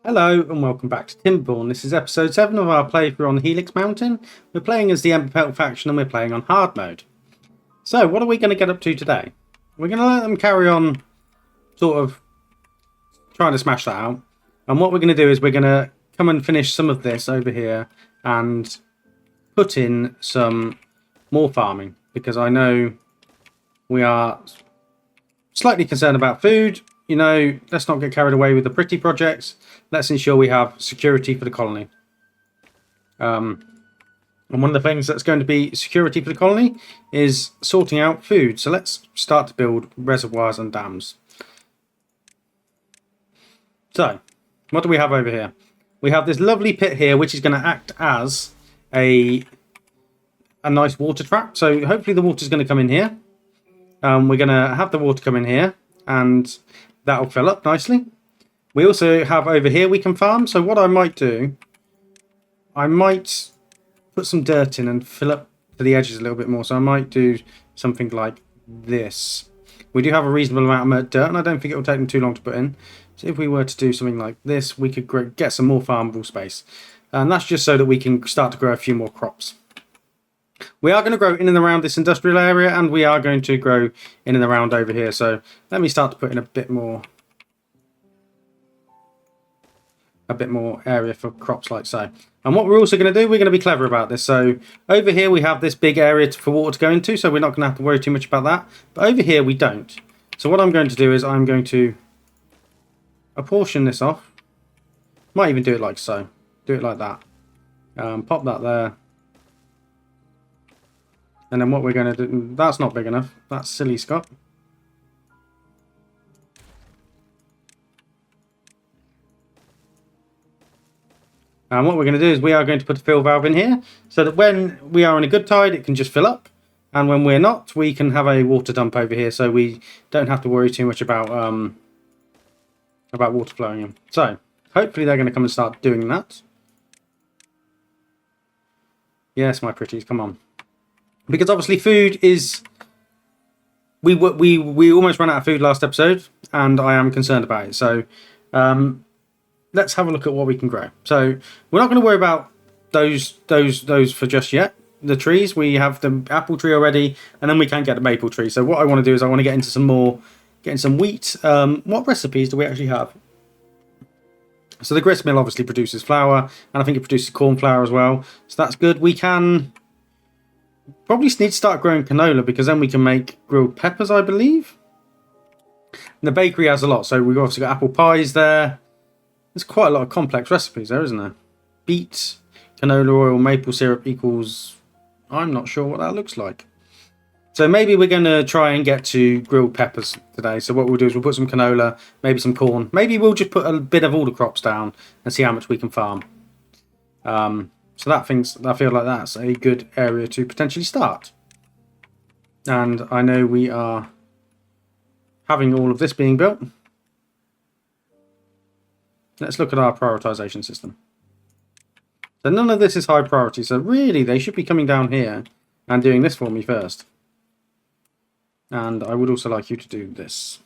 Hello and welcome back to Timberborn. This is episode 7 of our playthrough on the Helix Mountain. We're playing as the Emberpelt faction and we're playing on hard mode. So what are we going to get up to today? We're going to let them carry on sort of trying to smash that out. And what we're going to do is we're going to come and finish some of this over here and put in some more farming. Because I know we are slightly concerned about food. You know, let's not get carried away with the pretty projects. Let's ensure we have security for the colony. And one of the things that's going to be security for the colony is sorting out food. So let's start to build reservoirs and dams. So, what do we have over here? We have this lovely pit here, which is going to act as a nice water trap. So hopefully the water's going to come in here. We're going to have the water come in here, and that'll fill up nicely. We also have over here we can farm. So what I might do, I might put some dirt in and fill up to the edges a little bit more. So I might do something like this. We do have a reasonable amount of dirt, and I don't think it will take them too long to put in. So if we were to do something like this, we could get some more farmable space. And that's just so that we can start to grow a few more crops. We are going to grow in and around this industrial area, and we are going to grow in and around over here. So let me start to put in a bit more area for crops like so. And what we're also going to do, we're going to be clever about this. So over here we have this big area for water to go into, so we're not going to have to worry too much about that. But over here we don't. So what I'm going to do is I'm going to apportion this off. Might even do it like so. Do it like that. Pop that there. And then what we're going to do, that's not big enough. That's silly, Scott. And what we're going to do is we are going to put a fill valve in here so that when we are in a good tide, it can just fill up. And when we're not, we can have a water dump over here so we don't have to worry too much about water flowing in. So hopefully they're going to come and start doing that. Yes, my pretties, come on. Because obviously food is... We almost ran out of food last episode, and I am concerned about it. So let's have a look at what we can grow. So we're not going to worry about those for just yet. The trees, we have the apple tree already, and then we can get the maple tree. So what I want to do is I want to get into some wheat. What recipes do we actually have? So the grist mill obviously produces flour, and I think it produces corn flour as well. So that's good. We can probably need to start growing canola, because then we can make grilled peppers, I believe. And the bakery has a lot. So we've obviously got apple pies there. There's quite a lot of complex recipes there, isn't there? Beet, canola oil, maple syrup equals... I'm not sure what that looks like. So maybe we're going to try and get to grilled peppers today. So what we'll do is we'll put some canola, maybe some corn. Maybe we'll just put a bit of all the crops down and see how much we can farm. So I feel like that's a good area to potentially start. And I know we are having all of this being built. Let's look at our prioritization system. So none of this is high priority. So really they should be coming down here and doing this for me first. And I would also like you to do this.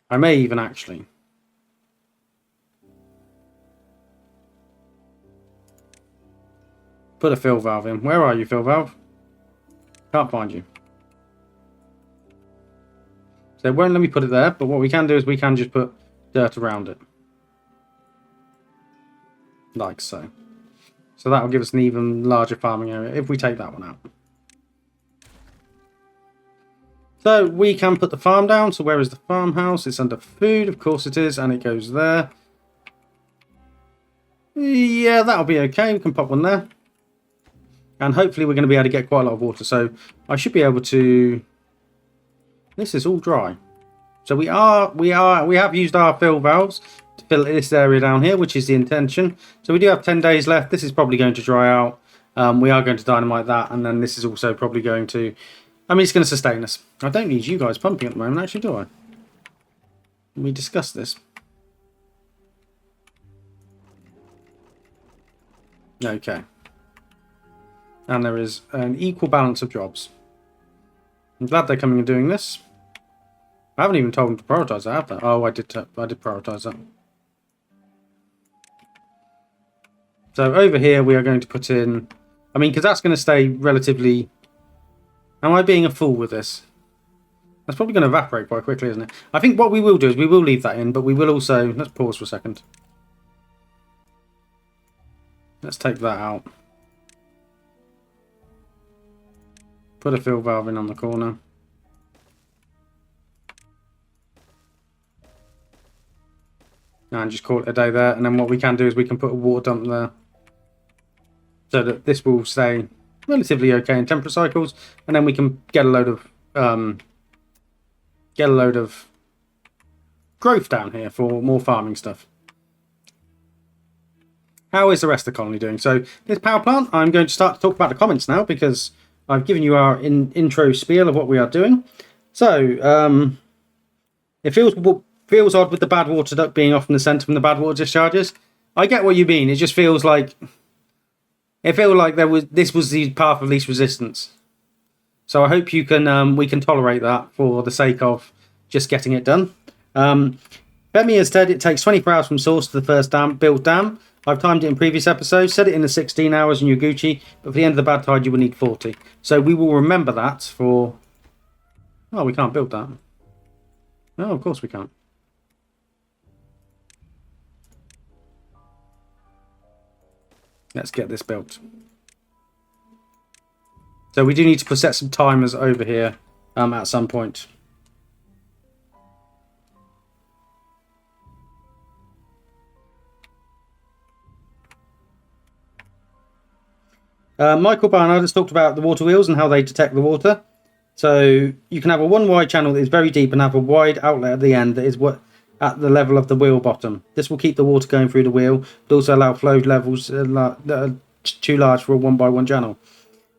I may even actually put a fill valve in. Where are you, fill valve? Can't find you. So it won't let me put it there, but what we can do is we can just put dirt around it. Like so. So that will give us an even larger farming area if we take that one out. So we can put the farm down. So where is the farmhouse? It's under food, of course it is, and it goes there. Yeah, that'll be okay. We can pop one there. And hopefully we're going to be able to get quite a lot of water. So I should be able to... This is all dry. So we have used our fill valves to fill this area down here, which is the intention. So we do have 10 days left. This is probably going to dry out. We are going to dynamite that, and then this is also probably going to... I mean, it's going to sustain us. I don't need you guys pumping at the moment, actually, do I? We discussed this. Okay. And there is an equal balance of jobs. I'm glad they're coming and doing this. I haven't even told them to prioritise that, have I? Oh, I did prioritise that. So over here we are going to put in... I mean, because that's going to stay relatively... Am I being a fool with this? That's probably going to evaporate quite quickly, isn't it? I think what we will do is we will leave that in, but we will also... Let's pause for a second. Let's take that out. Put a fill valve in on the corner. And just call it a day there. And then what we can do is we can put a water dump there. So that this will stay relatively okay in temperature cycles. And then we can get a load of growth down here for more farming stuff. How is the rest of the colony doing? So this power plant, I'm going to start to talk about the comments now because I've given you our intro spiel of what we are doing. So it feels odd with the bad water duct being off in the centre from the bad water discharges. I get what you mean. It just feels like this was the path of least resistance. So I hope you can we can tolerate that for the sake of just getting it done. Femi has said it takes 24 hours from source to the first build dam. I've timed it in previous episodes, set it in the 16 hours and you're Gucci, but for the end of the bad tide you will need 40. So we will remember that for... Oh, we can't build that. No, of course we can't. Let's get this built. So we do need to set some timers over here at some point. Michael Barnard has talked about the water wheels and how they detect the water. So you can have a one wide channel that is very deep and have a wide outlet at the end that is at the level of the wheel bottom. This will keep the water going through the wheel, but also allow flow levels that are too large for a 1x1 channel.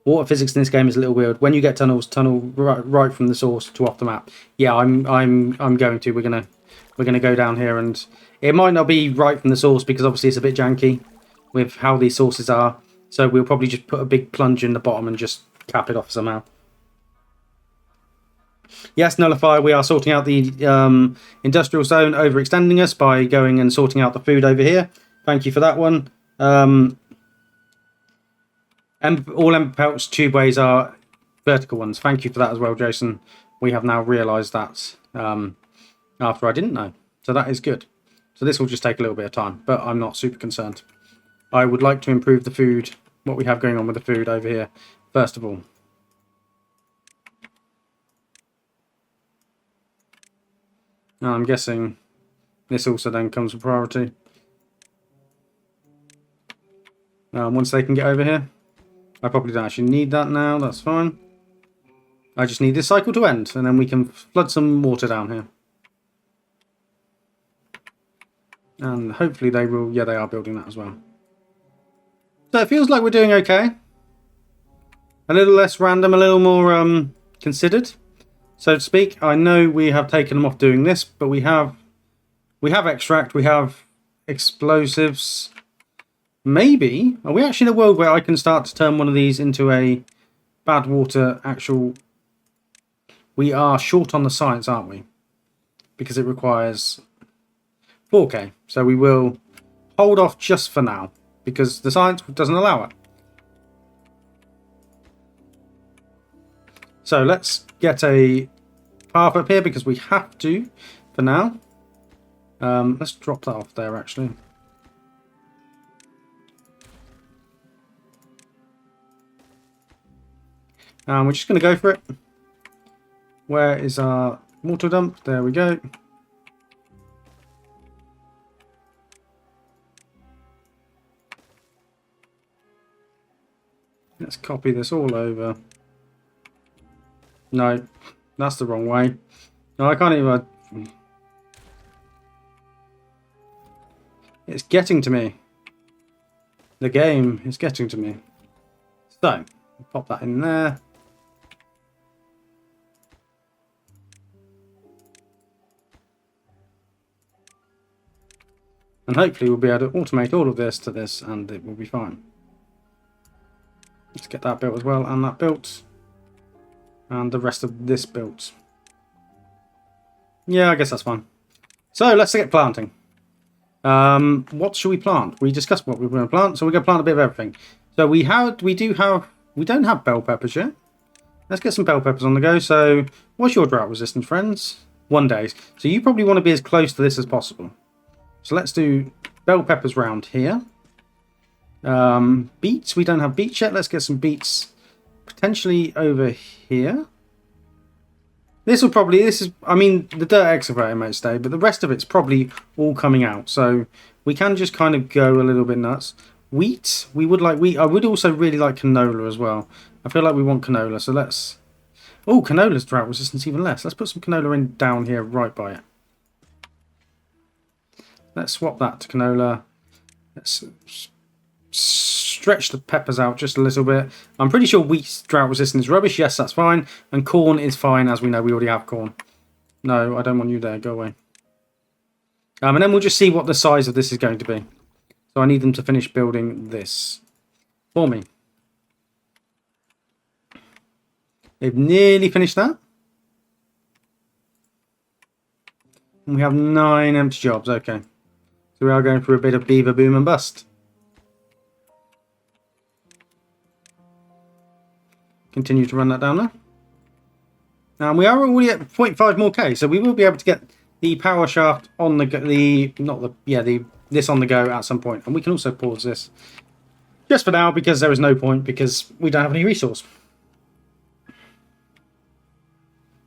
Water physics in this game is a little weird. When you get tunnel right from the source to off the map. Yeah, I'm going to. We're gonna go down here, and it might not be right from the source because obviously it's a bit janky with how these sources are. So we'll probably just put a big plunge in the bottom and just cap it off somehow. Yes, Nullifier, we are sorting out the industrial zone overextending us by going and sorting out the food over here. Thank you for that one. All Emberpelts tubeways are vertical ones. Thank you for that as well, Jason. We have now realised that after I didn't know. So that is good. So this will just take a little bit of time, but I'm not super concerned. I would like to improve the food, what we have going on with the food over here, first of all. Now I'm guessing this also then comes with priority. Once they can get over here. I probably don't actually need that now, that's fine. I just need this cycle to end, and then we can flood some water down here. And hopefully they will, yeah, they are building that as well. So it feels like we're doing okay. A little less random, a little more considered, so to speak. I know we have taken them off doing this, but we have extract, we have explosives. Maybe are we actually in a world where I can start to turn one of these into a bad water actual? We are short on the science, aren't we? Because it requires 4K. So we will hold off just for now because the science doesn't allow it. So let's get a path up here because we have to for now. Let's drop that off there actually. We're just going to go for it. Where is our water dump? There we go. Let's copy this all over. No, that's the wrong way. No, I can't even... It's getting to me. The game is getting to me. So, pop that in there. And hopefully we'll be able to automate all of this to this and it will be fine. Let's get that built as well, and that built. And the rest of this built. Yeah, I guess that's fine. So let's get planting. What should we plant? We discussed what we were going to plant, so we're going to plant a bit of everything. So we don't have bell peppers yet. Let's get some bell peppers on the go. So what's your drought resistant, friends? 1 day. So you probably want to be as close to this as possible. So let's do bell peppers round here. Beets, we don't have beets yet. Let's get some beets potentially over here. I mean, the dirt excavator might stay, but the rest of it's probably all coming out. So we can just kind of go a little bit nuts. Wheat, we would like wheat. I would also really like canola as well. I feel like we want canola, so let's... Oh, canola's drought resistance even less. Let's put some canola in down here right by it. Let's swap that to canola. Let's stretch the peppers out just a little bit. I'm pretty sure wheat's drought resistance is rubbish. Yes, that's fine. And corn is fine, as we know. We already have corn. No, I don't want you there. Go away. And then we'll just see what the size of this is going to be. So I need them to finish building this for me. They've nearly finished that. And we have 9 empty jobs. Okay. So we are going through a bit of beaver boom and bust. Continue to run that down there. And we are already at 0.5 more K, so we will be able to get the power shaft on the this on the go at some point. And we can also pause this just for now because there is no point because we don't have any resource.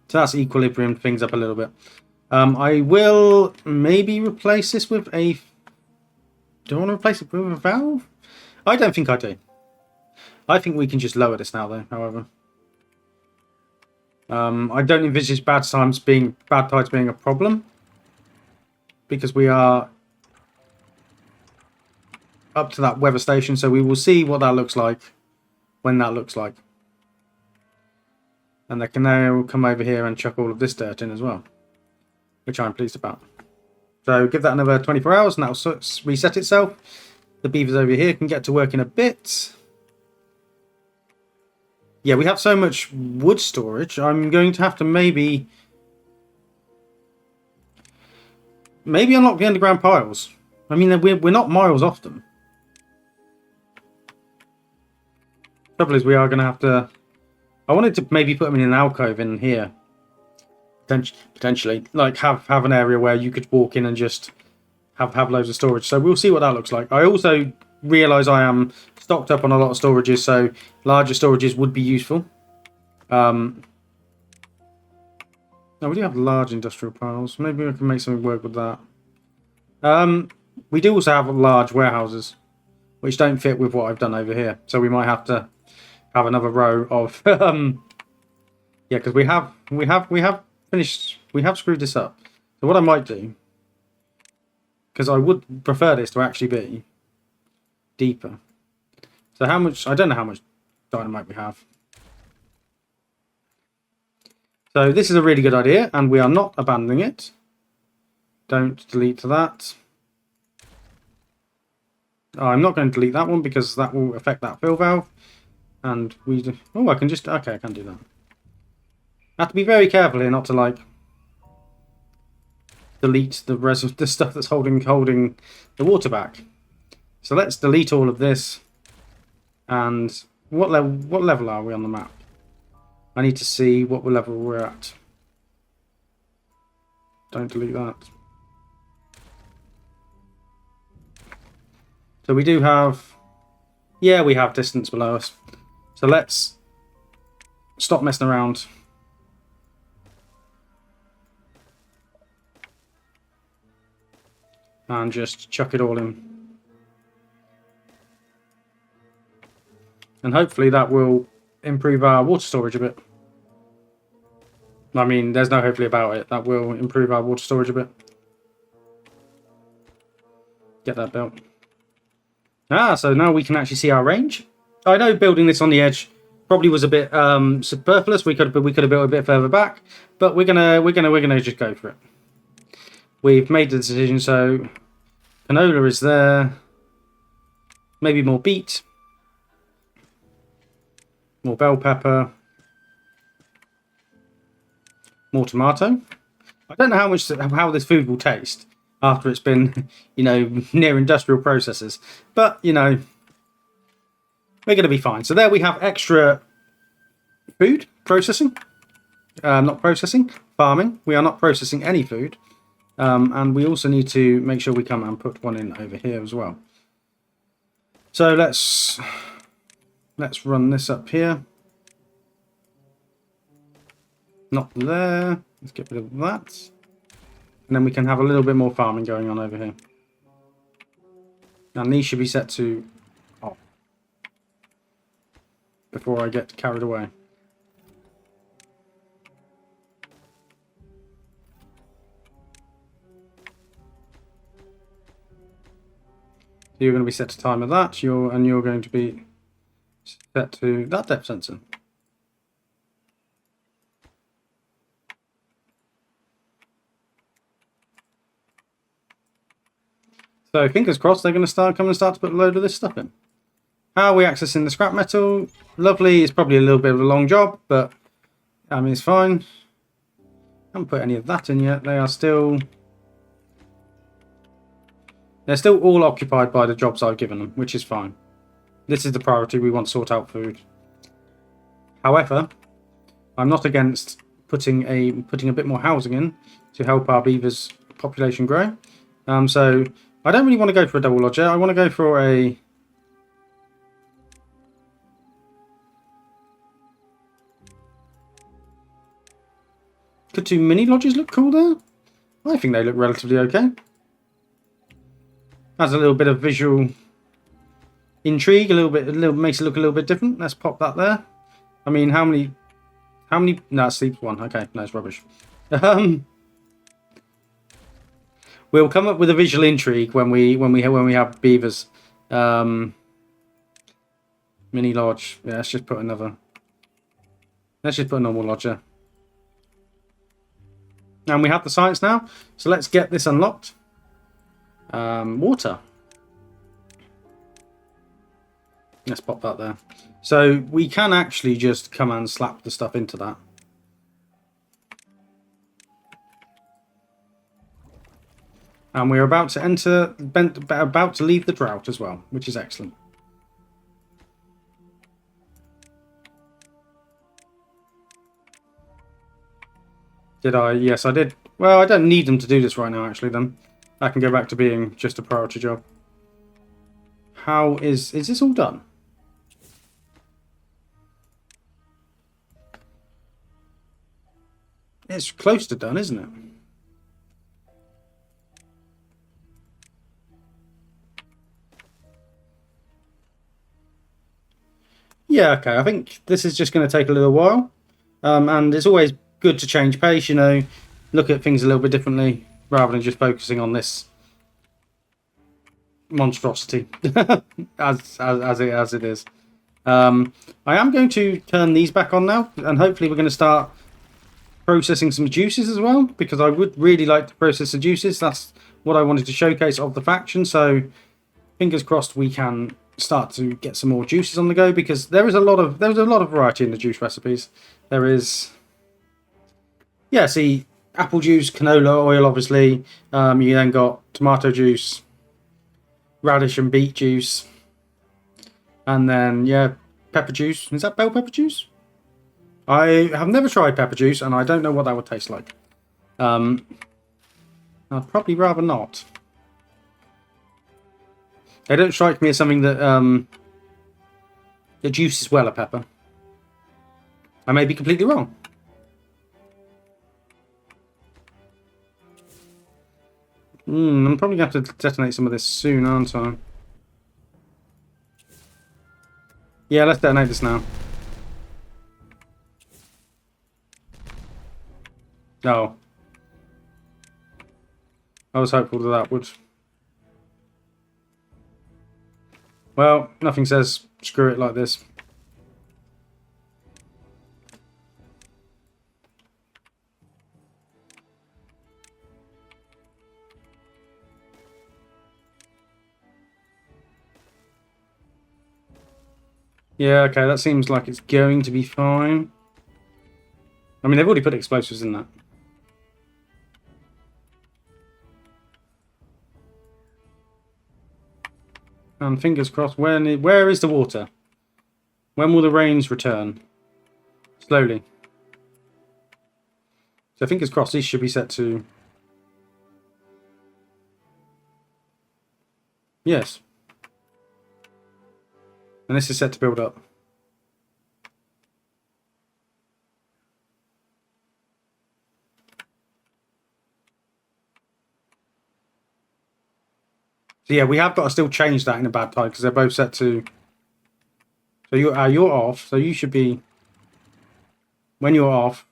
So that's equilibrium things up a little bit. I will maybe replace this with a... Do I want to replace it with a valve? I don't think I do. I think we can just lower this now, though, however. I don't envisage bad tides being a problem. Because we are up to that weather station, so we will see what that looks like when that looks like. And they can now come over here and chuck all of this dirt in as well. Which I'm pleased about. So give that another 24 hours and that'll reset itself. The beavers over here can get to work in a bit. Yeah, we have so much wood storage. I'm going to have to maybe unlock the underground piles. I mean, we're not miles off them. Trouble is, we are going to have to... I wanted to maybe put them in an alcove in here. Potentially. Like, have an area where you could walk in and just have loads of storage. So we'll see what that looks like. I also realise I am stocked up on a lot of storages, so larger storages would be useful. Now, we do have large industrial piles. Maybe we can make something work with that. We do also have large warehouses, which don't fit with what I've done over here. So we might have to have another row of... yeah, because we have screwed this up. So what I might do, because I would prefer this to actually be deeper. So how much... I don't know how much dynamite we have. So this is a really good idea, and we are not abandoning it. Don't delete that. Oh, I'm not going to delete that one because that will affect that fill valve. And we do... Oh, I can just... Okay, I can do that. I have to be very careful here not to, like, delete the stuff that's holding the water back. So let's delete all of this. And what level are we on the map? I need to see what level we're at. Don't delete that. So we do have... Yeah, we have distance below us. So let's stop messing around. And just chuck it all in. And hopefully that will improve our water storage a bit. I mean, there's no hopefully about it. That will improve our water storage a bit. Get that built. Ah, so now we can actually see our range. I know building this on the edge probably was a bit superfluous. We could have built a bit further back, but we're gonna just go for it. We've made the decision, so canola is there. Maybe more beet. More bell pepper. More tomato. I don't know how this food will taste after it's been, near industrial processes. But, we're going to be fine. So there we have extra food processing. Not processing, farming. We are not processing any food. And we also need to make sure we come and put one in over here as well. So let's run this up here. Not there. Let's get rid of that. And then we can have a little bit more farming going on over here. And these should be set to off before I get carried away. So you're going to be set to timer that, and you're going to be set to that depth sensor. So fingers crossed they're going to start to put a load of this stuff in. How are we accessing the scrap metal? Lovely. It's probably a little bit of a long job, but I mean it's fine. Haven't put any of that in yet. They're still all occupied by the jobs I've given them, which is fine. This is the priority. We want to sort out food. However, I'm not against putting a bit more housing in to help our beavers' population grow. So I don't really want to go for a double lodger. I want to go for a... Could 2 mini lodges look cool there? I think they look relatively okay. Has a little bit of visual intrigue, makes it look a little bit different. Let's pop that there. I mean, how many? No, it sleeps one. Okay, no, it's rubbish. We'll come up with a visual intrigue when we have beavers. Mini lodge. Yeah, let's just put another. Let's just put a normal lodger. And we have the science now, so let's get this unlocked. Water. Let's pop that there. So we can actually just come and slap the stuff into that. And we're about to leave the drought as well, which is excellent. Did I? Yes, I did. Well, I don't need them to do this right now, actually, then. I can go back to being just a priority job. How is this all done? It's close to done, isn't it? Yeah, okay. I think this is just going to take a little while. And it's always good to change pace, look at things a little bit differently rather than just focusing on this monstrosity as it is. I am going to turn these back on now, and hopefully we're going to start processing some juices as well, because I would really like to process the juices. That's what I wanted to showcase of the faction. So fingers crossed we can start to get some more juices on the go, because there's a lot of variety in the juice recipes. There is, yeah, see, apple juice, canola oil, obviously. You then got tomato juice, radish and beet juice, and then, yeah, pepper juice. Is that bell pepper juice? I have never tried pepper juice, and I don't know what that would taste like. I'd probably rather not. They don't strike me as something that juices well a pepper. I may be completely wrong. I'm probably going to have to detonate some of this soon, aren't I? Yeah, let's detonate this now. Oh. I was hopeful that would. Well, nothing says screw it like this. Yeah, okay, that seems like it's going to be fine. I mean, they've already put explosives in that. And fingers crossed, where is the water? When will the rains return? Slowly. So fingers crossed these should be set to... Yes. And this is set to build up. So yeah, we have got to still change that in a bad tide because they're both set to... So you're off, so you should be... When you're off...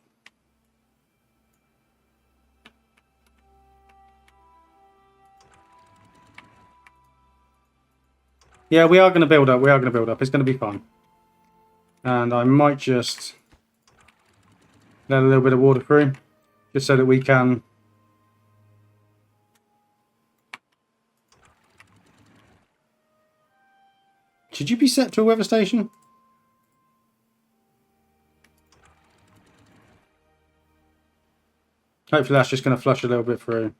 Yeah, we are going to build up. We are going to build up. It's going to be fun. And I might just let a little bit of water through, just so that we can... Should you be set to a weather station? Hopefully that's just going to flush a little bit through.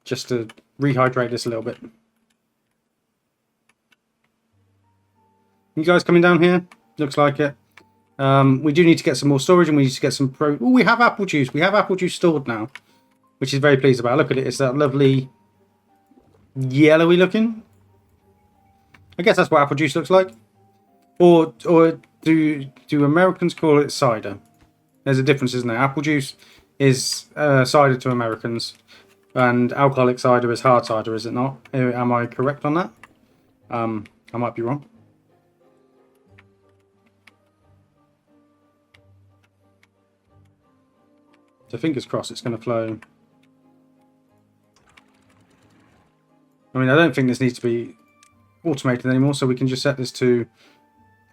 Just to rehydrate this a little bit. You guys coming down here? Looks like it. We do need to get some more storage and we need to get some Oh, we have apple juice. We have apple juice stored now, which is very pleased about. Look at it. It's that lovely yellowy looking. I guess that's what apple juice looks like. Or do Americans call it cider? There's a difference, isn't there? Apple juice is cider to Americans. And alcoholic cider is hard cider, is it not? Am I correct on that? I might be wrong. So fingers crossed it's going to flow. I mean, I don't think this needs to be automated anymore, so we can just set this to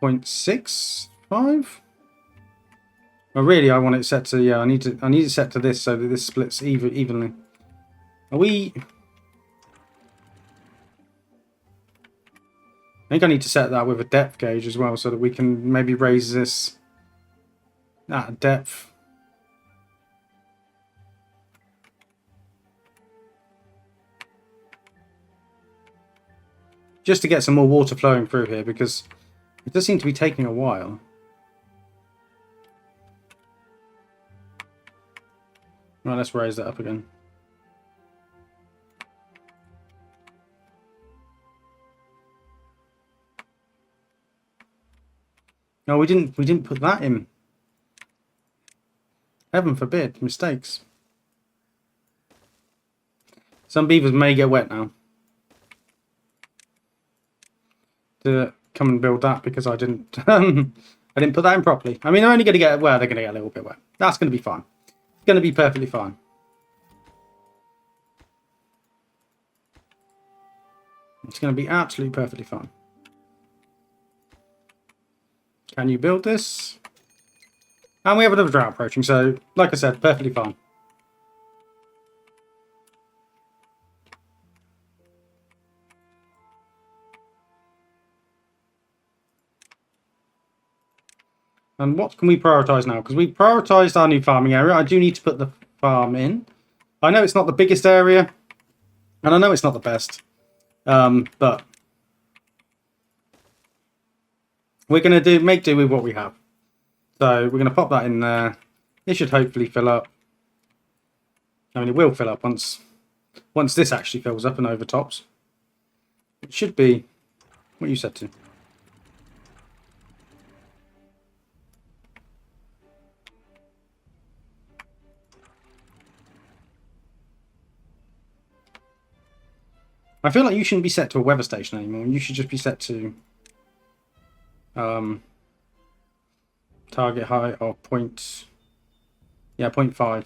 0.65. Well, really, I want it set to... Yeah, I need it set to this so that this splits evenly. Are we... I think I need to set that with a depth gauge as well so that we can maybe raise this at depth. Just to get some more water flowing through here because it does seem to be taking a while. Right, let's raise that up again. No, we didn't put that in. Heaven forbid, mistakes. Some beavers may get wet now. To come and build that because I didn't I didn't put that in properly. I mean, they're only going to get, well, they're going to get a little bit wet. That's going to be fine. It's going to be perfectly fine. It's going to be absolutely perfectly fine. Can you build this? And we have another drought approaching, so like I said, perfectly fine. And what can we prioritise now? Because we prioritised our new farming area. I do need to put the farm in. I know it's not the biggest area. And I know it's not the best. But we're going to make do with what we have. So we're going to pop that in there. It should hopefully fill up. I mean, it will fill up once this actually fills up and overtops. It should be what you said to. I feel like you shouldn't be set to a weather station anymore. You should just be set to target height of 0.5.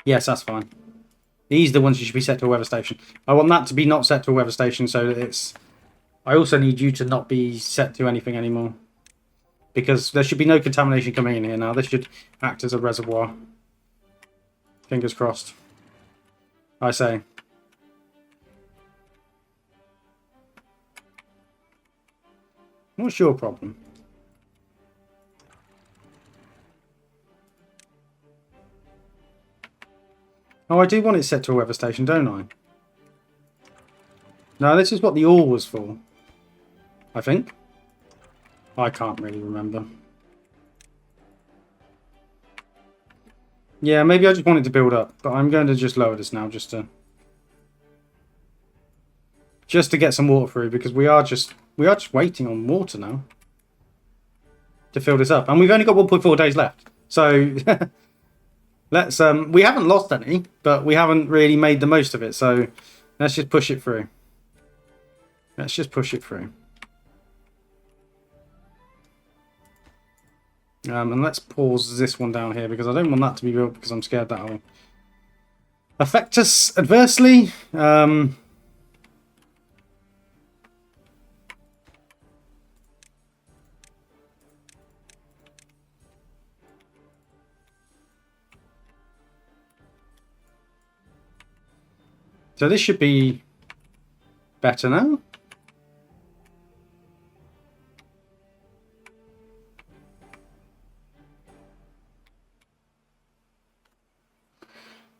Yes, that's fine. These are the ones you should be set to a weather station. I want that to be not set to a weather station so that it's... I also need you to not be set to anything anymore. Because there should be no contamination coming in here now. This should act as a reservoir. Fingers crossed. I say. What's your problem? Oh, I do want it set to a weather station, don't I? No, this is what the ore was for. I think. I can't really remember. Yeah, maybe I just wanted to build up, but I'm going to just lower this now just to get some water through, because we are just waiting on water now to fill this up, and we've only got 1.4 days left. So let's we haven't lost any, but we haven't really made the most of it. So let's just push it through. Let's just push it through. And let's pause this one down here, because I don't want that to be built, because I'm scared that will affect us adversely. So this should be better now.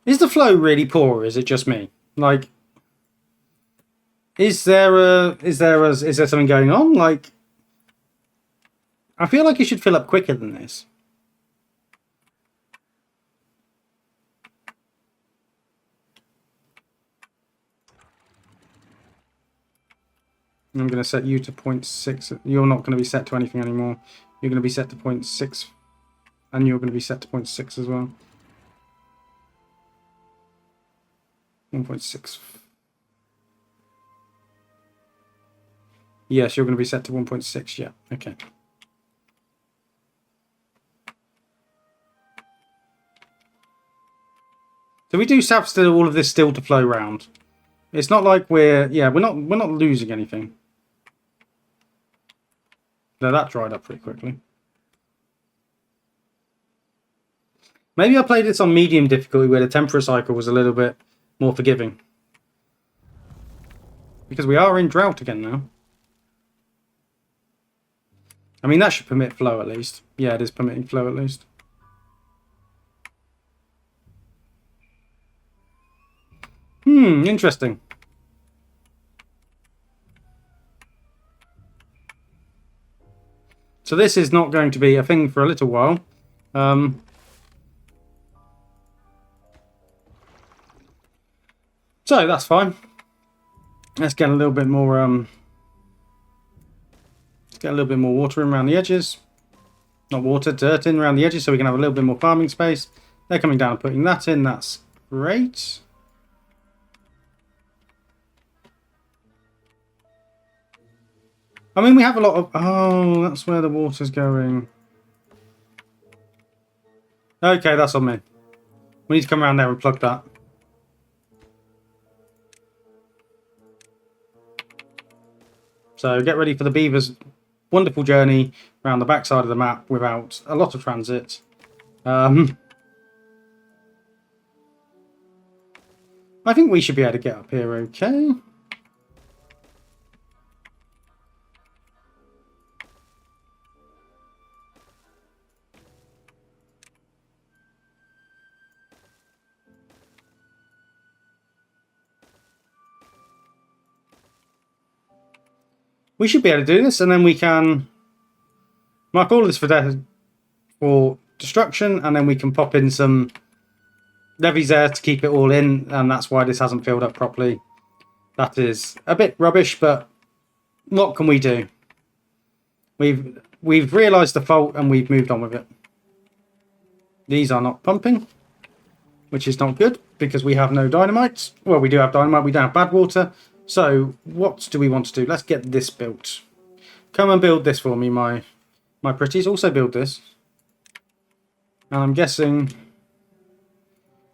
Is the flow really poor, or is it just me? Like, is there something going on? Like, I feel like it should fill up quicker than this. I'm going to set you to 0.6. You're not going to be set to anything anymore. You're going to be set to 0.6. And you're going to be set to 0.6 as well. 1.6. Yes, you're going to be set to 1.6. Yeah, okay. So we do have still all of this still to flow round. It's not like we're not losing anything. No, that dried up pretty quickly. Maybe I played this on medium difficulty, where the temperature cycle was a little bit more forgiving. Because we are in drought again now. I mean, that should permit flow at least. Yeah, it is permitting flow at least. Interesting. So this is not going to be a thing for a little while. So that's fine. Let's get a little bit more water in around the edges. Not water, dirt in around the edges, so we can have a little bit more farming space. They're coming down and putting that in. That's great. I mean, we have a lot of... Oh, that's where the water's going. Okay, that's on me. We need to come around there and plug that. So get ready for the beavers' wonderful journey around the backside of the map without a lot of transit. I think we should be able to get up here okay. We should be able to do this, and then we can mark all this for destruction, and then we can pop in some levies there to keep it all in, and that's why this hasn't filled up properly. That is a bit rubbish, but what can we do? We've realised the fault, and we've moved on with it. These are not pumping, which is not good, because we have no dynamite. Well, we do have dynamite, we don't have bad water. So, what do we want to do? Let's get this built. Come and build this for me, my pretties. Also build this. And I'm guessing...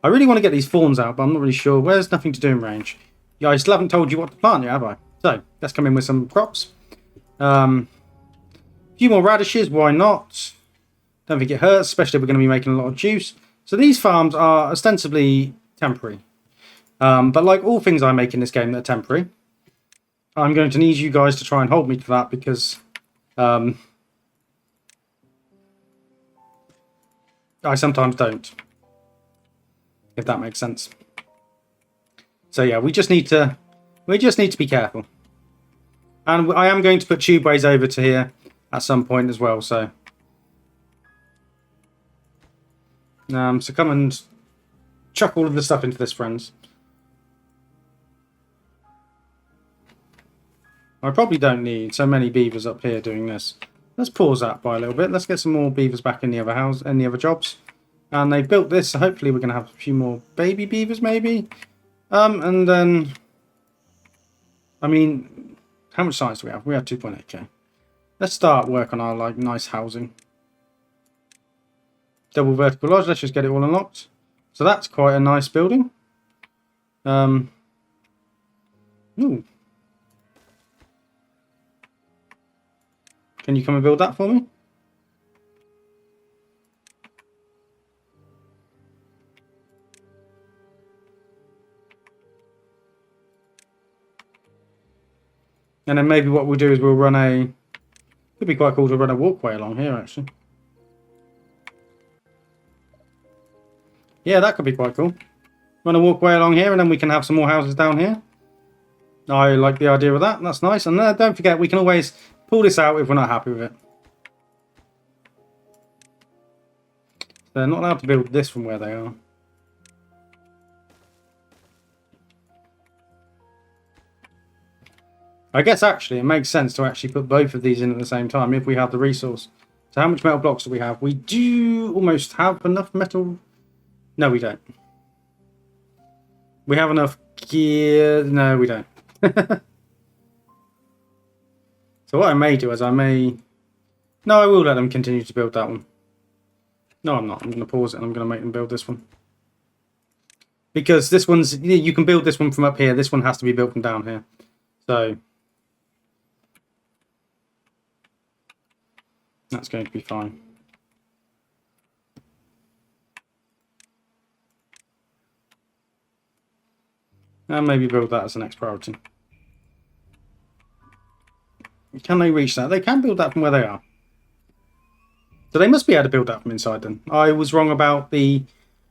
I really want to get these fawns out, but I'm not really sure. Where's nothing to do in range? Yeah, I still haven't told you what to plant yet, have I? So, let's come in with some crops. A few more radishes, why not? Don't think it hurts, especially if we're going to be making a lot of juice. So these farms are ostensibly temporary. But like all things I make in this game that are temporary, I'm going to need you guys to try and hold me to that, because I sometimes don't. If that makes sense. So yeah, we just need to be careful. And I am going to put tubeways over to here at some point as well. So, so come and chuck all of the stuff into this, friends. I probably don't need so many beavers up here doing this. Let's pause that by a little bit. Let's get some more beavers back in the other house, in the other jobs. And they've built this, so hopefully we're going to have a few more baby beavers, maybe. And then, I mean, how much science do we have? We have 2.8k. Let's start work on our like nice housing. Double vertical lodge. Let's just get it all unlocked. So that's quite a nice building. Ooh. Can you come and build that for me? And then maybe what we'll do is we'll run a... Could be quite cool to run a walkway along here, actually. Yeah, that could be quite cool. Run a walkway along here, and then we can have some more houses down here. I like the idea of that. That's nice. And don't forget, we can always pull this out if we're not happy with it. They're not allowed to build this from where they are. I guess actually it makes sense to actually put both of these in at the same time if we have the resource. So how much metal blocks do we have? We do almost have enough metal. No, we don't. We have enough gear. No, we don't. So what I may do is I may... No, I will let them continue to build that one. No, I'm not. I'm going to pause it and I'm going to make them build this one. Because this one's... You can build this one from up here. This one has to be built from down here. So... That's going to be fine. And maybe build that as the next priority. Can they reach that? They can build that from where they are. So they must be able to build that from inside then. I was wrong about the...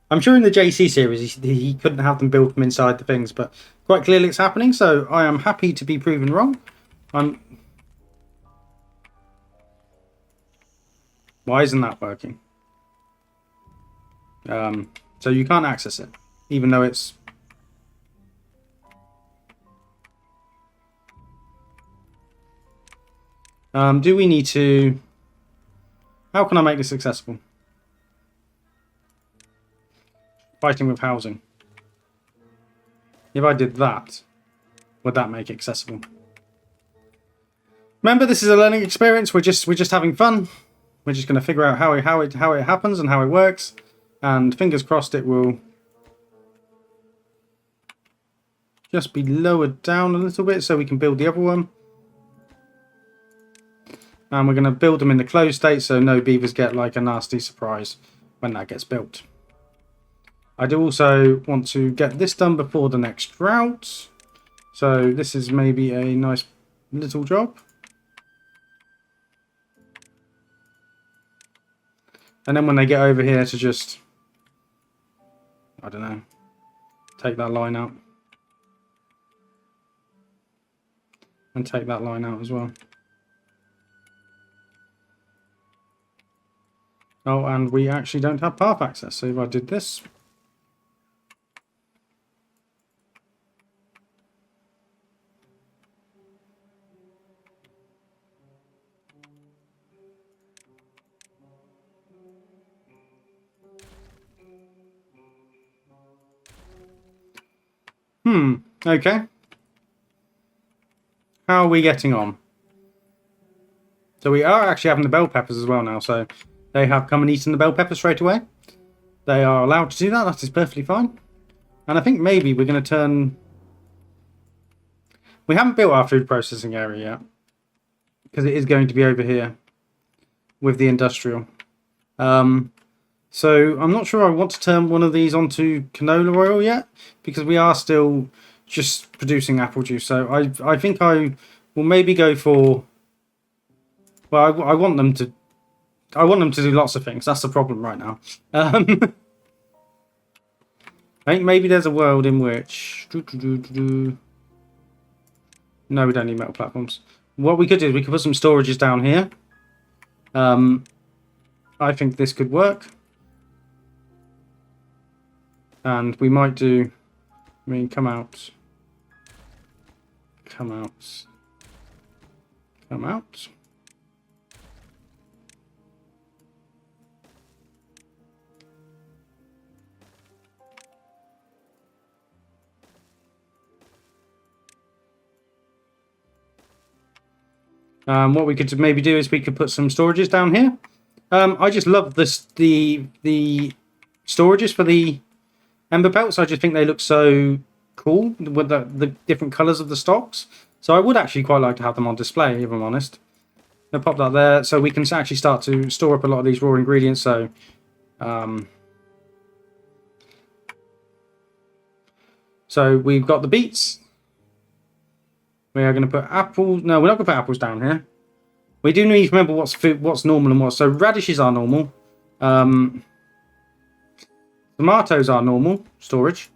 I'm sure in the JC series he couldn't have them built from inside the things, but quite clearly it's happening, so I am happy to be proven wrong. Why isn't that working? So you can't access it, even though it's... do we need to... How can I make this accessible? Fighting with housing. If I did that, would that make it accessible? Remember, this is a learning experience. We're just having fun. We're just going to figure out how it happens and how it works. And fingers crossed it will just be lowered down a little bit so we can build the other one. And we're going to build them in the closed state so no beavers get like a nasty surprise when that gets built. I do also want to get this done before the next drought. So this is maybe a nice little job. And then when they get over here to just, I don't know, take that line out. And take that line out as well. Oh, and we actually don't have path access. So if I did this... Okay. How are we getting on? So we are actually having the bell peppers as well now, so they have come and eaten the bell peppers straight away. They are allowed to do that, that is perfectly fine. And I think maybe we're going to turn... We haven't built our food processing area yet, because it is going to be over here with the industrial. So I'm not sure I want to turn one of these onto canola oil yet, because we are still just producing apple juice. So I think I will maybe go for... Well, I want them to do lots of things. That's the problem right now. I think maybe there's a world in which... No, we don't need metal platforms. What we could do is we could put some storages down here. I think this could work. And we might do... I mean, come out. Come out. Come out. What we could maybe do is we could put some storages down here. I just love this the storages for the Emberpelts. I just think they look so cool with the different colours of the stocks. So I would actually quite like to have them on display, if I'm honest. I'll pop that there so we can actually start to store up a lot of these raw ingredients. So, so we've got the beets. We are going to put apples. No, we're not going to put apples down here. We do need to remember what's normal and what's... So radishes are normal. Tomatoes are normal storage.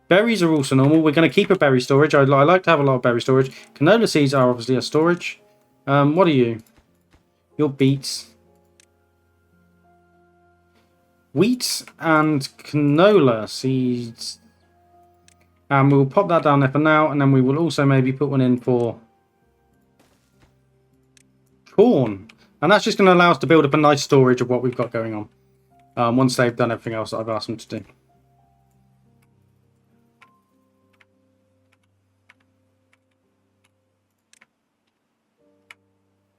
Berries are also normal. We're going to keep a berry storage. I like to have a lot of berry storage. Canola seeds are obviously a storage. What are you? Your beets. Wheat and canola seeds. And we'll pop that down there for now. And then we will also maybe put one in for corn. And that's just going to allow us to build up a nice storage of what we've got going on. Once they've done everything else that I've asked them to do.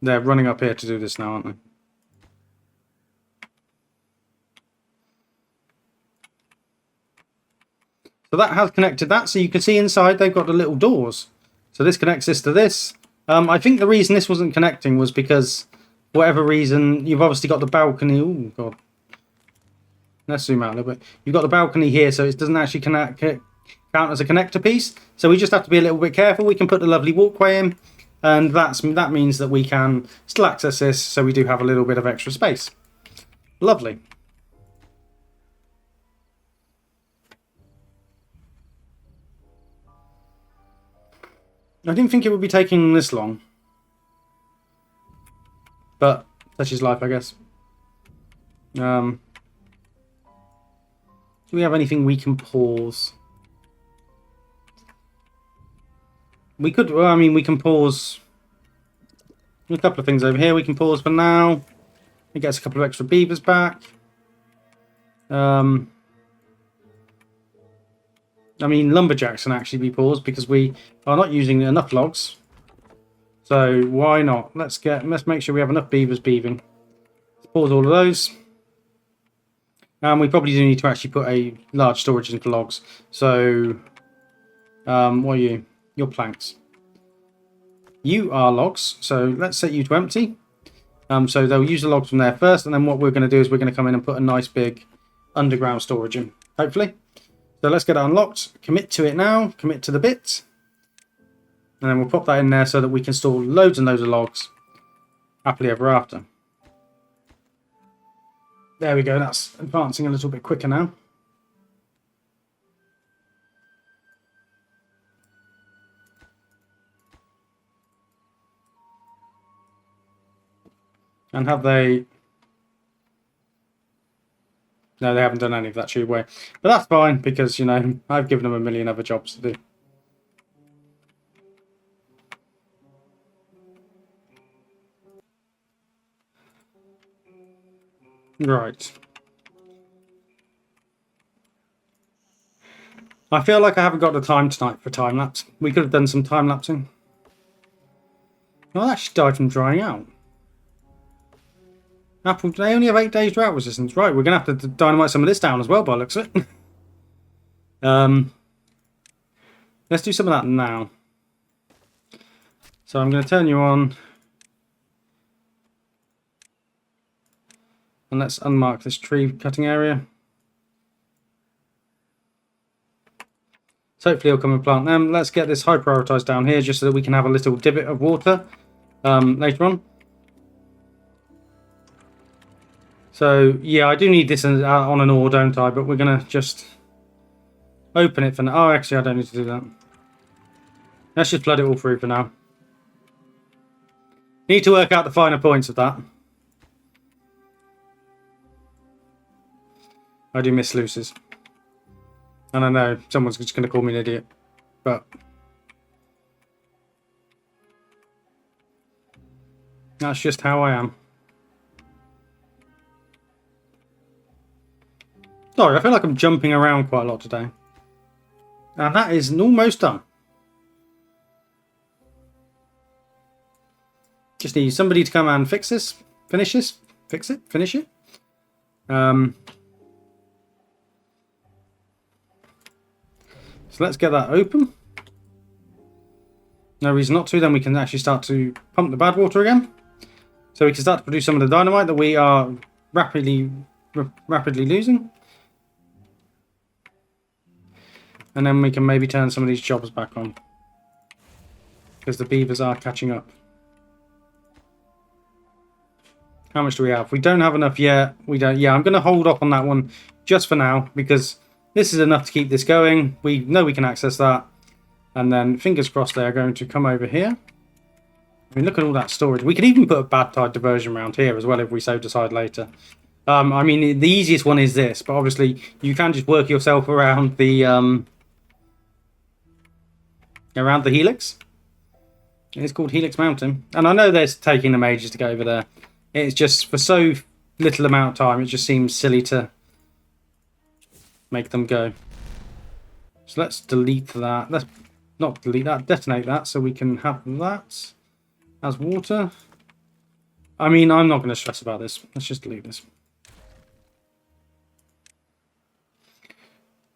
They're running up here to do this now, aren't they? So that has connected that. So you can see inside they've got the little doors. So this connects this to this. I think the reason this wasn't connecting was because, for whatever reason, you've obviously got the balcony. Oh, God. Let's zoom out a little bit. You've got the balcony here, so it doesn't actually count as a connector piece. So we just have to be a little bit careful. We can put the lovely walkway in. And that means that we can still access this, so we do have a little bit of extra space. Lovely. I didn't think it would be taking this long. But such is life, I guess. Do we have anything we can pause? We could, well, I mean, we can pause a couple of things over here. We can pause for now. It gets a couple of extra beavers back. I mean, lumberjacks can actually be paused because we are not using enough logs. So why not? Let's make sure we have enough beavers beaving. Let's pause all of those. And we probably do need to actually put a large storage in for logs. So, what are you? Your planks. You are logs, so let's set you to empty. So they'll use the logs from there first, and then what we're going to do is we're going to come in and put a nice big underground storage in, hopefully. So let's get it unlocked. Commit to it now. Commit to the bit. And then we'll pop that in there so that we can store loads and loads of logs happily ever after. There we go. That's advancing a little bit quicker now. And have they... No, they haven't done any of that tube way. But that's fine because, you know, I've given them a million other jobs to do. Right. I feel like I haven't got the time tonight for time-lapse. We could have done some time-lapsing. Well, that should died from drying out. Apple, they only have 8 days drought resistance. Right, we're going to have to dynamite some of this down as well, by the looks of it. Let's do some of that now. So I'm going to turn you on. And let's unmark this tree cutting area. So hopefully he'll come and plant them. Let's get this high prioritized down here just so that we can have a little divot of water later on. So yeah, I do need this on an ore, don't I? But we're gonna just open it for now. Oh, actually, I don't need to do that. Let's just flood it all through for now. Need to work out the finer points of that. I do miss sluices. And I know someone's just going to call me an idiot. But that's just how I am. Sorry, I feel like I'm jumping around quite a lot today. And that is almost done. Just need somebody to come and fix this. Finish this. Fix it. Finish it. So let's get that open. No reason not to. Then we can actually start to pump the bad water again. So we can start to produce some of the dynamite that we are rapidly losing. And then we can maybe turn some of these jobs back on. Because the beavers are catching up. How much do we have? We don't have enough yet. We don't. Yeah, I'm going to hold off on that one just for now. Because this is enough to keep this going. We know we can access that. And then, fingers crossed, they are going to come over here. I mean, look at all that storage. We could even put a bad tide diversion around here as well if we so decide later. I mean, the easiest one is this. But obviously, you can just work yourself around the... around the Helix. It's called Helix Mountain. And I know they're taking them ages to go over there. It's just for so little amount of time, it just seems silly to make them go. So let's delete that. Let's not delete that, detonate that so we can have that as water. I mean, I'm not going to stress about this. Let's just delete this.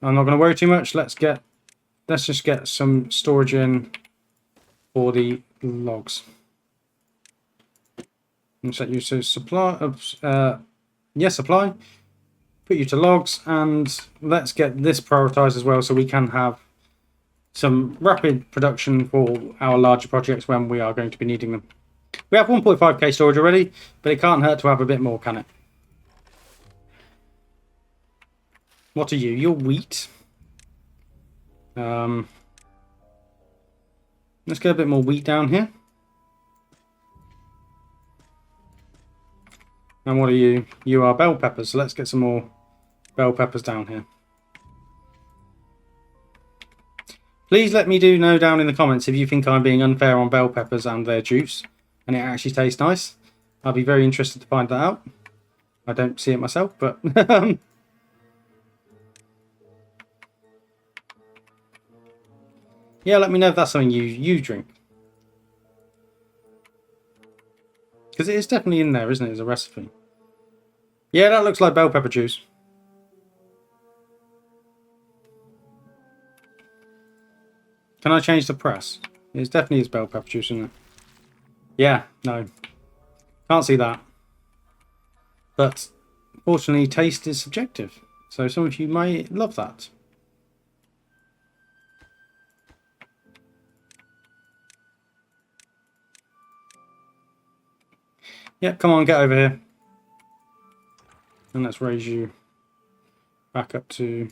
I'm not going to worry too much. Let's just get some storage in for the logs. Set you to supply. Supply. Put you to logs, and let's get this prioritized as well, so we can have some rapid production for our larger projects when we are going to be needing them. We have 1.5k storage already, but it can't hurt to have a bit more, can it? What are you? You're wheat. Let's get a bit more wheat down here. And what are you? You are bell peppers, so let's get some more bell peppers down here. Please let me know down in the comments if you think I'm being unfair on bell peppers and their juice, and it actually tastes nice. I'll be very interested to find that out. I don't see it myself, but... yeah, let me know if that's something you drink. Because it is definitely in there, isn't it, as a recipe? Yeah, that looks like bell pepper juice. Can I change the press? It definitely is bell pepper juice, isn't it? Yeah, no. Can't see that. But, fortunately, taste is subjective. So some of you may love that. Yeah, come on, get over here. And let's raise you back up to...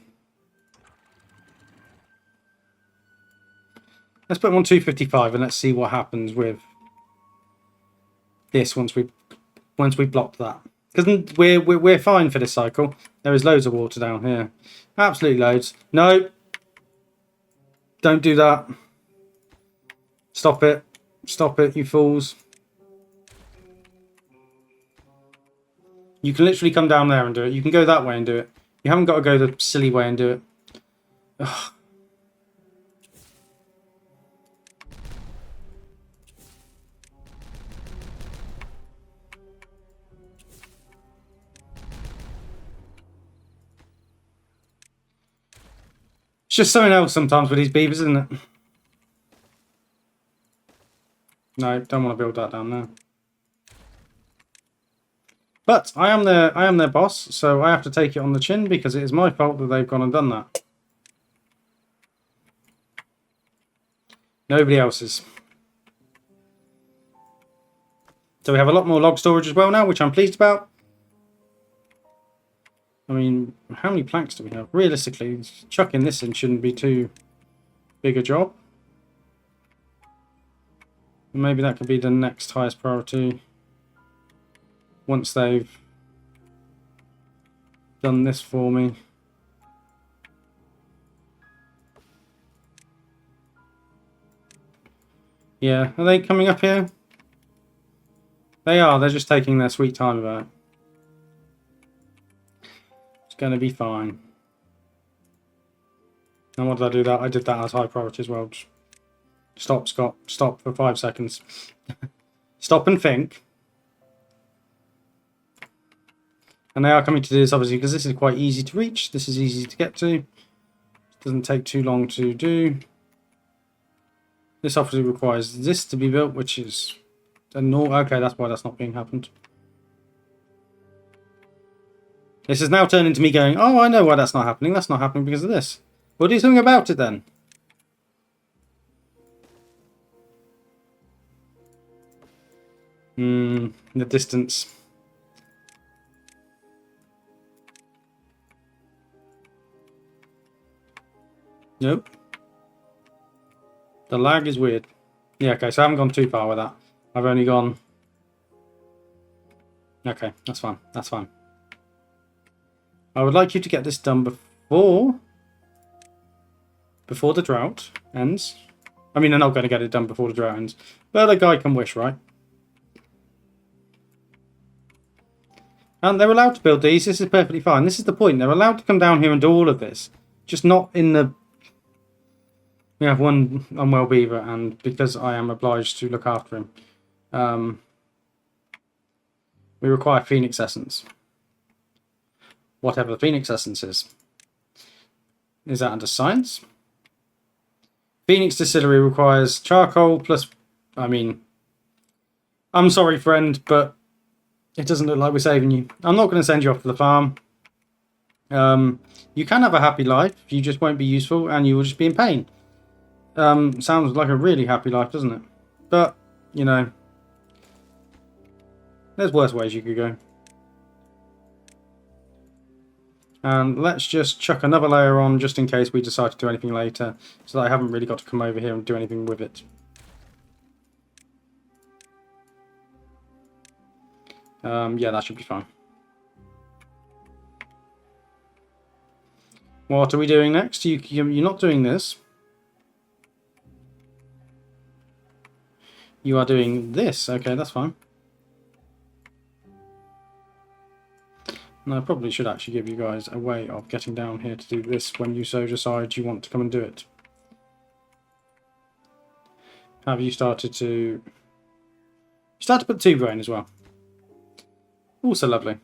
Let's put them on 255 and let's see what happens with this once we block that. Because we're fine for this cycle. There is loads of water down here. Absolutely loads. No. Don't do that. Stop it. Stop it, you fools. You can literally come down there and do it. You can go that way and do it. You haven't got to go the silly way and do it. Ugh. It's just something else sometimes with these beavers, isn't it? No, don't want to build that down there. But I am their boss, so I have to take it on the chin because it is my fault that they've gone and done that. Nobody else's. So we have a lot more log storage as well now, which I'm pleased about. I mean, how many planks do we have? Realistically, chucking this in shouldn't be too big a job. Maybe that could be the next highest priority. Once they've done this for me. Yeah, are they coming up here? They are, they're just taking their sweet time about it. It's going to be fine. And what did I do that? I did that as high priority as well. Just stop, Scott. Stop for 5 seconds. Stop and think. And they are coming to do this, obviously, because this is quite easy to reach. This is easy to get to. It doesn't take too long to do. This obviously requires this to be built, which is... Okay, that's why that's not being happened. This has now turned into me going, oh, I know why that's not happening. That's not happening because of this. We'll do something about it then. The distance. Nope. The lag is weird. Yeah, okay, so I haven't gone too far with that. I've only gone... Okay, that's fine. That's fine. I would like you to get this done before the drought ends. I mean, they're not going to get it done before the drought ends. But a guy can wish, right? And they're allowed to build these. This is perfectly fine. This is the point. They're allowed to come down here and do all of this. Just not in the... We have one unwell beaver, and because I am obliged to look after him, we require Phoenix Essence. Whatever the Phoenix Essence is. Is that under Science? Phoenix Distillery requires charcoal plus... I mean... I'm sorry, friend, but it doesn't look like we're saving you. I'm not going to send you off to the farm. You can have a happy life. You just won't be useful, and you will just be in pain. Sounds like a really happy life, doesn't it? But, you know, there's worse ways you could go. And let's just chuck another layer on just in case we decide to do anything later, so that I haven't really got to come over here and do anything with it. Yeah, that should be fine. What are we doing next? You're not doing this. You are doing this. Okay, that's fine. And I probably should actually give you guys a way of getting down here to do this when you so decide you want to come and do it. Have you started to... Start to put 2 grain as well. Also lovely.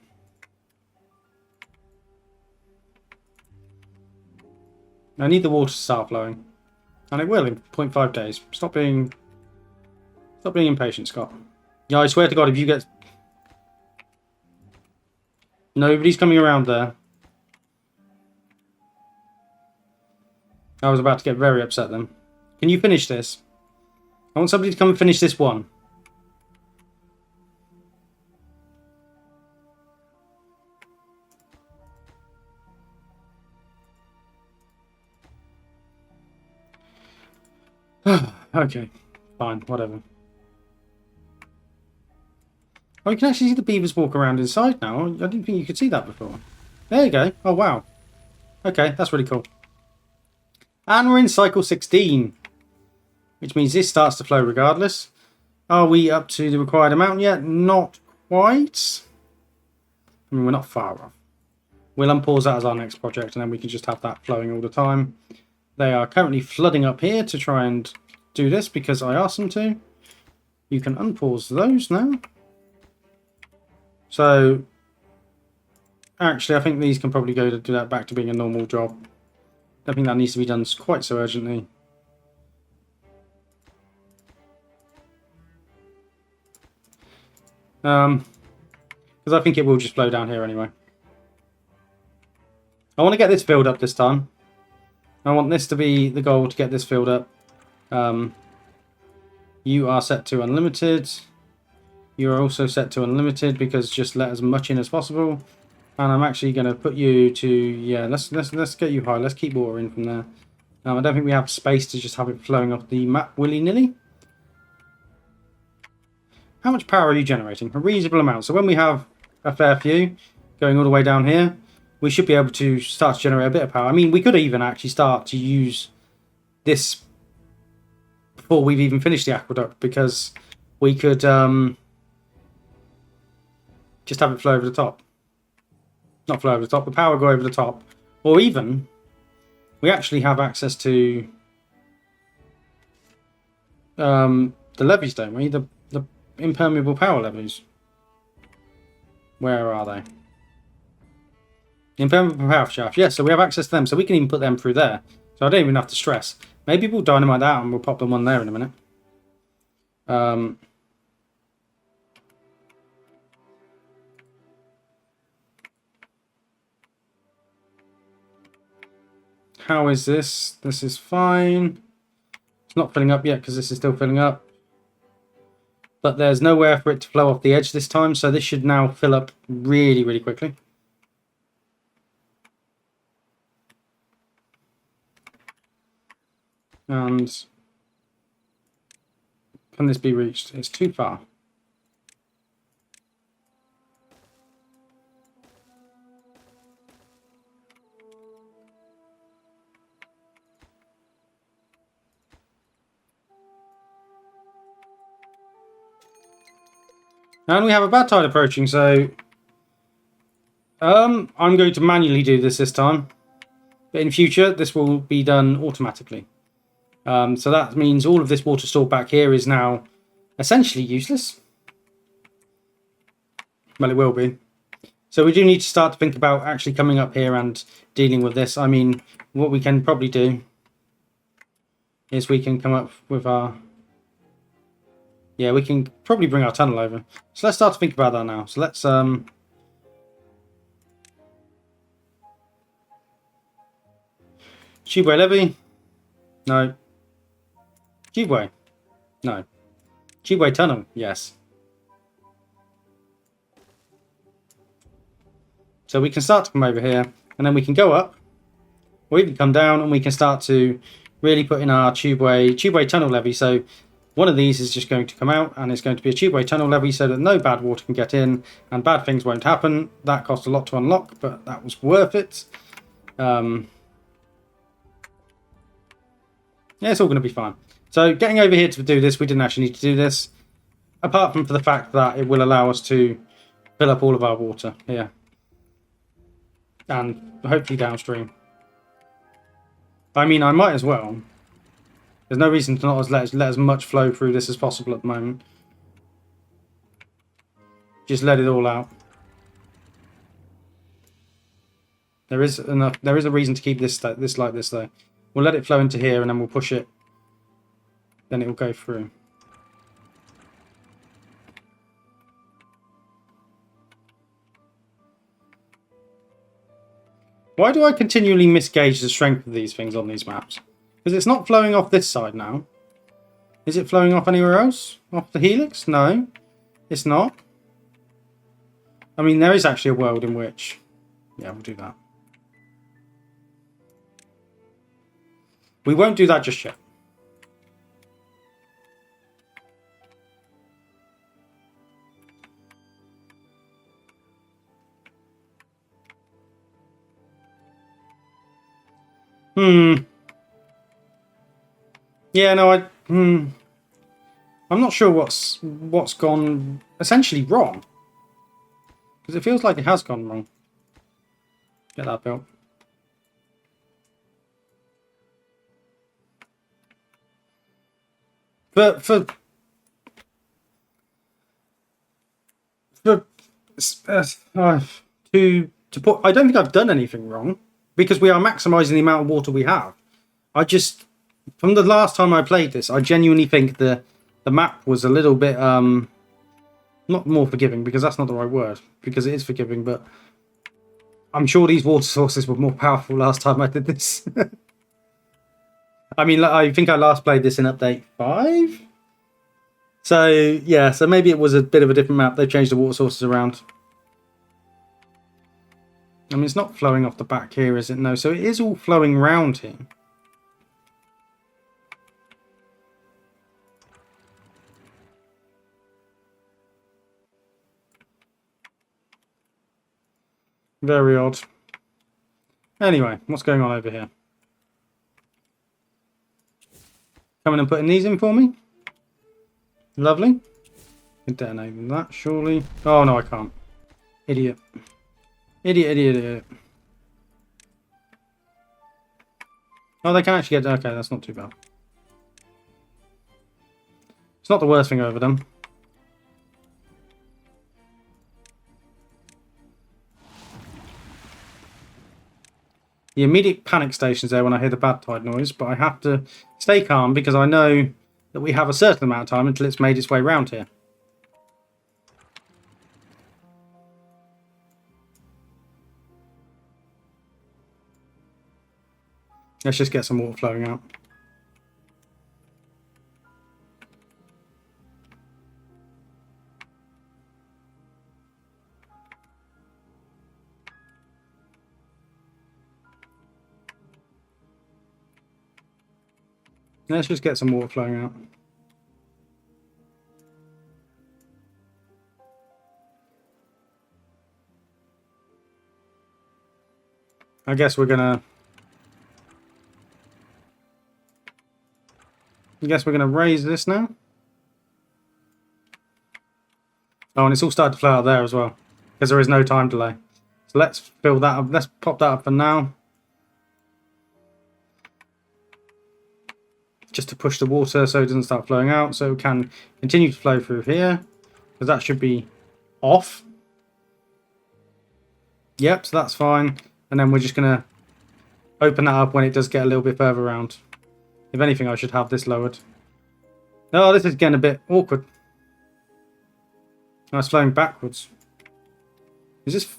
I need the water to start flowing. And it will in 0.5 days. Stop being impatient, Scott. Yeah, I swear to God, if you get... Nobody's coming around there. I was about to get very upset then. Can you finish this? I want somebody to come and finish this one. Okay, fine, whatever. Oh, you can actually see the beavers walk around inside now. I didn't think you could see that before. There you go. Oh, wow. Okay, that's really cool. And we're in cycle 16. Which means this starts to flow regardless. Are we up to the required amount yet? Not quite. I mean, we're not far off. We'll unpause that as our next project, and then we can just have that flowing all the time. They are currently flooding up here to try and do this because I asked them to. You can unpause those now. So, actually, I think these can probably go to do that back to being a normal job. I think that needs to be done quite so urgently. Because I think it will just flow down here anyway. I want to get this filled up this time. I want this to be the goal, to get this filled up. You are set to unlimited. You are also set to unlimited because just let as much in as possible. And I'm actually going to put you to, yeah, let's get you high. Let's keep water in from there. I don't think we have space to just have it flowing off the map willy-nilly. How much power are you generating? A reasonable amount. So when we have a fair few going all the way down here, we should be able to start to generate a bit of power. I mean, we could even actually start to use this before we've even finished the aqueduct, because we could just have it flow over the top. Not flow over the top, the power go over the top. Or even, we actually have access to the levees, don't we? The impermeable power levees. Where are they? Impermeable power shaft. Yes, so we have access to them, so we can even put them through there. So I don't even have to stress. Maybe we'll dynamite that and we'll pop them on there in a minute. How is this? This is fine. It's not filling up yet because this is still filling up. But there's nowhere for it to flow off the edge this time, so this should now fill up really, really quickly. And can this be reached? It's too far. And we have a bad tide approaching, so I'm going to manually do this time. But in future, this will be done automatically. So that means all of this water stored back here is now essentially useless. Well, it will be. So we do need to start to think about actually coming up here and dealing with this. I mean, what we can probably do is we can come up with our... Yeah, we can probably bring our tunnel over. So let's start to think about that now. So let's... Tubeway levy? No. Tubeway? No. Tubeway tunnel? Yes. So we can start to come over here, and then we can go up, or even come down, and we can start to really put in our tubeway tunnel levy. So one of these is just going to come out, and it's going to be a tubeway tunnel levy so that no bad water can get in, and bad things won't happen. That cost a lot to unlock, but that was worth it. Yeah, it's all going to be fine. So getting over here to do this, we didn't actually need to do this, apart from for the fact that it will allow us to fill up all of our water here. And hopefully downstream. I mean, I might as well. There's no reason to not let as much flow through this as possible at the moment. Just let it all out. There is enough. There is a reason to keep this like this though. We'll let it flow into here and then we'll push it. Then it will go through. Why do I continually misgauge the strength of these things on these maps? Because it's not flowing off this side now. Is it flowing off anywhere else? Off the Helix? No, it's not. I mean, there is actually a world in which... Yeah, we'll do that. We won't do that just yet. Yeah, no, I'm not sure what's gone essentially wrong. Because it feels like it has gone wrong. Get that built. But to put, I don't think I've done anything wrong because we are maximizing the amount of water we have. I just, from the last time I played this, I genuinely think the map was a little bit not more forgiving, because that's not the right word, because it is forgiving, but I'm sure these water sources were more powerful last time I did this. I mean, I think I last played this in update 5. So, yeah, so maybe it was a bit of a different map. They've changed the water sources around. I mean, it's not flowing off the back here, is it? No, so it is all flowing round here. Very odd. Anyway, what's going on over here? Coming and putting these in for me. Lovely. Can detonate that, surely. Oh, no, I can't. Idiot. Idiot, idiot, idiot. Oh, they can actually get... Okay, that's not too bad. It's not the worst thing I've ever done. The immediate panic station's there when I hear the bad tide noise, but I have to stay calm because I know that we have a certain amount of time until it's made its way round here. Let's just get some water flowing out. Let's just get some water flowing out. I guess we're gonna raise this now. Oh, and it's all started to flow out there as well, because there is no time delay. So let's fill that up. Let's pop that up for now. Just to push the water so it doesn't start flowing out, so it can continue to flow through here, because that should be off. Yep, so that's fine. And then we're just going to open that up when it does get a little bit further around. If anything, I should have this lowered. Oh, this is getting a bit awkward. Oh, it's flowing backwards. Is this...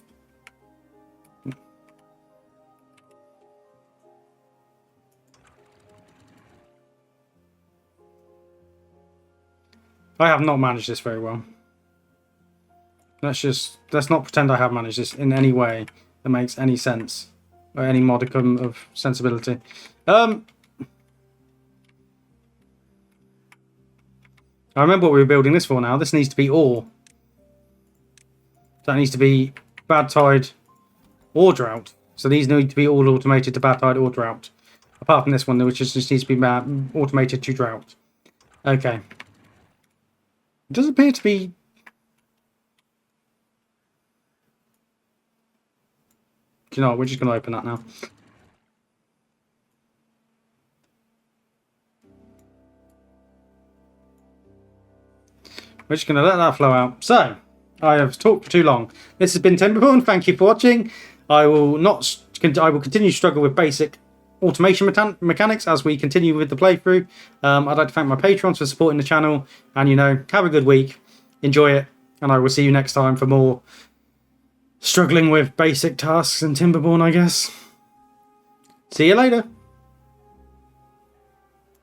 I have not managed this very well. Let's not pretend I have managed this in any way that makes any sense, or any modicum of sensibility. I remember what we were building this for now. This needs to be ore. That needs to be bad tide or drought. So these need to be all automated to bad tide or drought. Apart from this one, which just needs to be automated to drought. Okay. It does appear to be... Do you know what? We're just going to open that now. We're just going to let that flow out. So, I have talked for too long. This has been Timberborn. Thank you for watching. I will continue to struggle with basic automation mechanics as we continue with the playthrough. I'd like to thank my patrons for supporting the channel, and have a good week, enjoy it, and I will see you next time for more struggling with basic tasks in Timberborn, I guess. See you later.